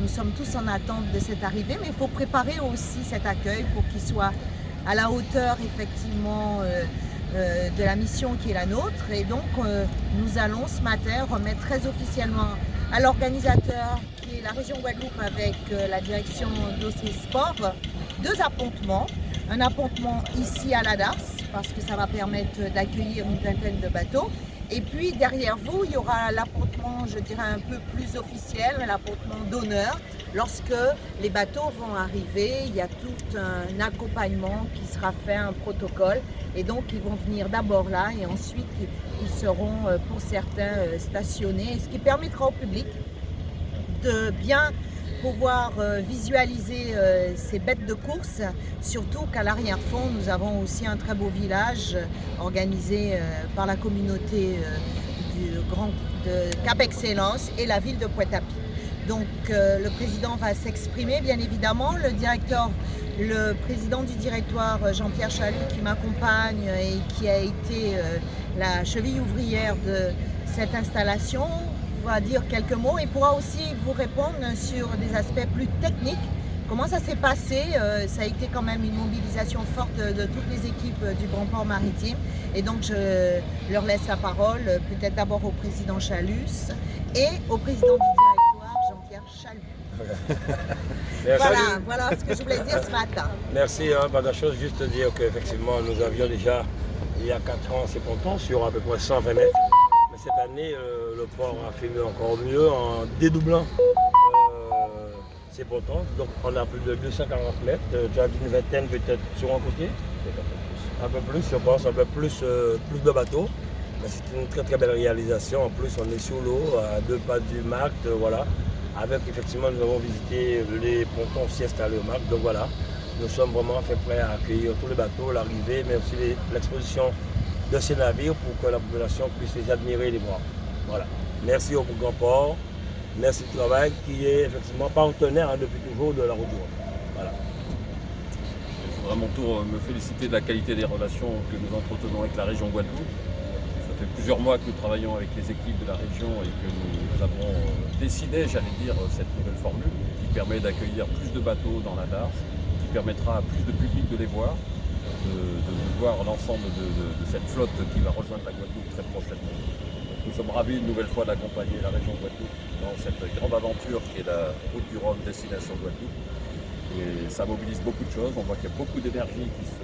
nous sommes tous en attente de cette arrivée, mais il faut préparer aussi cet accueil pour qu'il soit à la hauteur effectivement de la mission qui est la nôtre. Et donc nous allons ce matin remettre très officiellement à l'organisateur qui est la région Guadeloupe avec la direction d'Océ Sport 2 appontements. Un appontement ici à la DARS parce que ça va permettre d'accueillir une vingtaine de bateaux. Et puis derrière vous, il y aura l'appontement, je dirais, un peu plus officiel, l'appontement d'honneur. Lorsque les bateaux vont arriver, il y a tout un accompagnement qui sera fait, un protocole. Et donc, ils vont venir d'abord là et ensuite, ils seront, pour certains, stationnés. Ce qui permettra au public de bien pouvoir visualiser ces bêtes de course, surtout qu'à l'arrière-fond, nous avons aussi un très beau village organisé par la communauté de Cap Excellence et la ville de Pointe-à-Pitre. Donc le président va s'exprimer, bien évidemment, le président du directoire, Jean-Pierre Chalut, qui m'accompagne et qui a été la cheville ouvrière de cette installation, va dire quelques mots et pourra aussi vous répondre sur des aspects plus techniques. Comment ça s'est passé? Ça a été quand même une mobilisation forte de toutes les équipes du Grand Port Maritime. Et donc je leur laisse la parole, peut-être d'abord au président Chalus et au président du directoire, Jean-Pierre Chalut. Voilà ce que je voulais dire ce matin. Merci, pas de chose, juste dire qu'effectivement nous avions déjà, il y a 4 ans, c'est ponton sur à peu près 120 mètres. Mais cette année, le port a fait encore mieux en dédoublant ses pontons. Donc on a plus de 240 mètres, déjà une vingtaine peut-être sur un côté. Un peu plus, je pense, un peu plus de bateaux. Mais c'est une très très belle réalisation. En plus, on est sous l'eau, à 2 pas du Marc, voilà. Avec effectivement, nous avons visité les pontons aussi installés au Marc. Donc voilà, nous sommes vraiment fait prêts à accueillir tous les bateaux, l'arrivée, mais aussi l'exposition de ces navires pour que la population puisse les admirer et les voir. Voilà. Merci au Grand Port, merci du travail qui est effectivement partenaire depuis toujours de la route du Rhum. Voilà. Je voudrais à mon tour me féliciter de la qualité des relations que nous entretenons avec la région Guadeloupe. Ça fait plusieurs mois que nous travaillons avec les équipes de la région et que nous avons décidé, j'allais dire, cette nouvelle formule qui permet d'accueillir plus de bateaux dans la DARS, qui permettra à plus de public de les voir, de voir l'ensemble de cette flotte qui va rejoindre la Guadeloupe très prochainement. Donc, nous sommes ravis une nouvelle fois d'accompagner la région Guadeloupe dans cette grande aventure qui est la route du Rhum destination Guadeloupe. Et ça mobilise beaucoup de choses, on voit qu'il y a beaucoup d'énergie qui se